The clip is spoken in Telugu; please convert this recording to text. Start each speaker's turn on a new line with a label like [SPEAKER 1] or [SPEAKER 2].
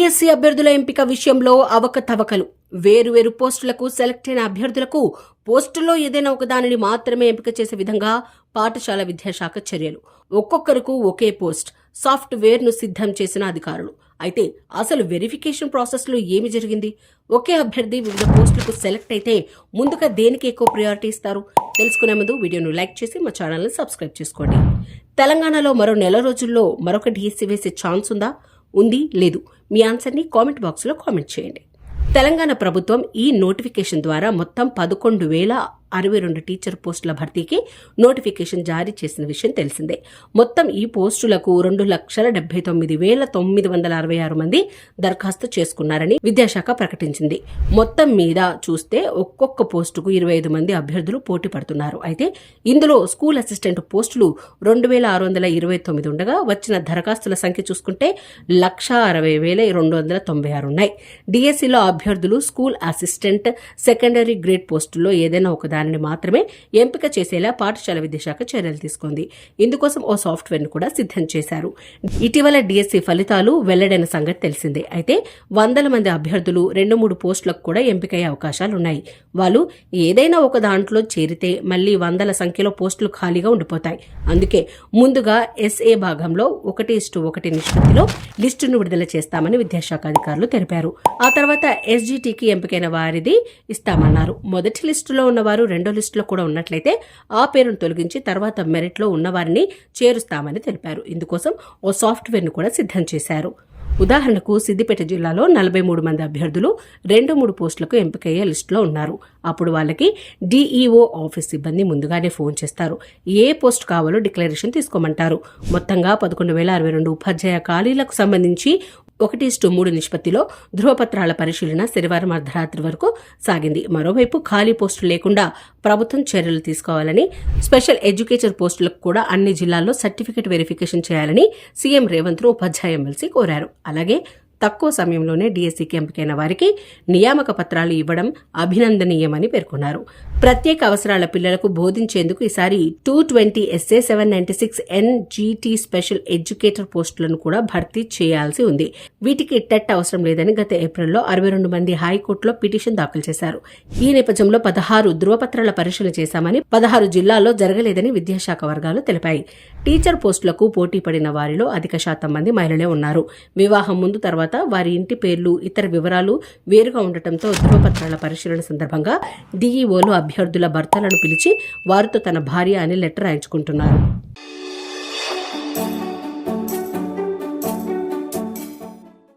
[SPEAKER 1] డిఎస్సి అభ్యర్థుల ఎంపిక విషయంలో అవకతవకలు. వేరువేరు పోస్టులకు సెలెక్ట్ అయిన అభ్యర్థులకు పోస్టుల్లో ఏదైనా ఒకదానిని మాత్రమే ఎంపిక చేసే విధంగా పాఠశాల విద్యాశాఖ చర్యలు. ఒక్కొక్కరికి ఒకే పోస్ట్, సాఫ్ట్వేర్ను సిద్ధం చేసిన అధికారులు. అయితే అసలు వెరిఫికేషన్ ప్రాసెస్లో ఏమి జరిగింది? ఒకే అభ్యర్థి వివిధ పోస్టులకు సెలెక్ట్ అయితే ముందుగా దేనికి ఎక్కువ ప్రయారిటీ ఇస్తారు? తెలుసుకునే ముందు వీడియోను లైక్ చేసి మా ఛానల్ని సబ్స్క్రైబ్ చేసుకోండి. తెలంగాణలో మరో నెల రోజుల్లో మరొక డిఎస్సి వేసే ఛాన్స్ ఉందా? ఉంది, లేదు? మీ ఆన్సర్ని కామెంట్ బాక్స్లో కామెంట్ చేయండి. తెలంగాణ ప్రభుత్వం ఈ నోటిఫికేషన్ ద్వారా మొత్తం 11,062 టీచర్ పోస్టుల భర్తీకి నోటిఫికేషన్ జారీ చేసిన విషయం తెలిసిందే. మొత్తం ఈ పోస్టులకు 2,79,966 మంది దరఖాస్తు చేసుకున్నారని విద్యాశాఖ ప్రకటించింది. మొత్తం మీద చూస్తే ఒక్కొక్క పోస్టుకు 25 మంది అభ్యర్థులు పోటీ పడుతున్నారు. అయితే ఇందులో స్కూల్ అసిస్టెంట్ పోస్టులు 2,629 ఉండగా వచ్చిన దరఖాస్తుల సంఖ్య చూసుకుంటే 1,60,296 ఉన్నాయి. డిఎస్సిలో అభ్యర్థులు స్కూల్ అసిస్టెంట్, సెకండరీ గ్రేడ్ పోస్టుల్లో ఏదైనా ఒకదానిని మాత్రమే ఎంపిక చేసేలా పాఠశాల విద్యాశాఖ చర్యలు తీసుకుంది. ఇందుకోసం ఓ సాఫ్ట్వేర్ను కూడా సిద్ధం చేశారు. ఇటీవల డిఎస్సి ఫలితాలు వెల్లడైన సంగతి తెలిసిందే. అయితే 100 మంది అభ్యర్థులు 2-3 పోస్టులకు కూడా ఎంపికయ్యే అవకాశాలున్నాయి. వాళ్ళు ఏదైనా ఒక దాంట్లో చేరితే మళ్లీ 100ల సంఖ్యలో పోస్టులు ఖాళీగా ఉండిపోతాయి. అందుకే ముందుగా ఎస్ఏ భాగంలో 1:1 నిష్పత్తిలో లిస్టును విడుదల చేస్తామని విద్యాశాఖ అధికారులు తెలిపారు. ఆ తర్వాత ఎస్జిటికి ఎంపికైన వారిది ఇస్తామన్నారు. మొదటి లిస్టులో ఉన్నవారు రెండో లిస్టులో కూడా ఉన్నట్లయితే ఆ పేరును తొలగించి తర్వాత మెరిట్లో ఉన్నవారిని చేరుస్తామని తెలిపారు. ఇందుకోసం ఓ సాఫ్ట్వేర్ను కూడా సిద్ధం చేశారు. ఉదాహరణకు సిద్దిపేట జిల్లాలో 43 మంది అభ్యర్థులు 2-3 పోస్టులకు ఎంపికయ్యే లిస్టులో ఉన్నారు. అప్పుడు వాళ్ళకి డిఈఓ ఆఫీస్ సిబ్బంది ముందుగానే ఫోన్ చేస్తారు. ఏ పోస్ట్ కావాలో డిక్లరేషన్ తీసుకోమంటారు. మొత్తంగా 11,062 ఉపాధ్యాయ ఖాళీలకు సంబంధించి 1:3 నిష్పత్తిలో ధృవపత్రాల పరిశీలన శనివారం అర్ధరాత్రి వరకు సాగింది. మరోవైపు ఖాళీ పోస్టులు లేకుండా ప్రభుత్వం చర్యలు తీసుకోవాలని, స్పెషల్ ఎడ్యుకేటర్ పోస్టులకు కూడా అన్ని జిల్లాల్లో సర్టిఫికెట్ వెరిఫికేషన్ చేయాలని సీఎం రేవంత్ ఉపాధ్యాయ ఎమ్మెల్సీ కోరారు. అలాగే తక్కువ సమయంలోనే డిఎస్సికి ఎంపికైన వారికి నియామక పత్రాలు ఇవ్వడం అభినందనీయమని పేర్కొన్నారు. ప్రత్యేక అవసరాల పిల్లలకు బోధించేందుకు ఈసారి 220 SA 796 NGT స్పెషల్ ఎడ్యుకేటర్ పోస్టులను కూడా భర్తీ చేయాల్సి ఉంది. వీటికి టెట్ అవసరం లేదని గత ఏప్రిల్లో 62 మంది హైకోర్టులో పిటిషన్ దాఖలు చేశారు. ఈ నేపథ్యంలో 16 ధృవపత్రాల పరిశీలన చేశామని, 16 జిల్లాల్లో జరగలేదని విద్యాశాఖ వర్గాలు తెలిపాయి. టీచర్ పోస్టులకు పోటీ పడిన వారిలో అధిక శాతం మంది మహిళలే ఉన్నారు. వివాహం ముందు తర్వాత వారి ఇంటి పేర్లు, ఇతర వివరాలు వేరుగా ఉండటంతో ధృవపత్రాల పరిశీలన సందర్భంగా డిఈఓలు అభ్యర్థుల భర్తలను పిలిచి వారితో తన భార్య అని లెటర్ రాయించుకుంటున్నారు.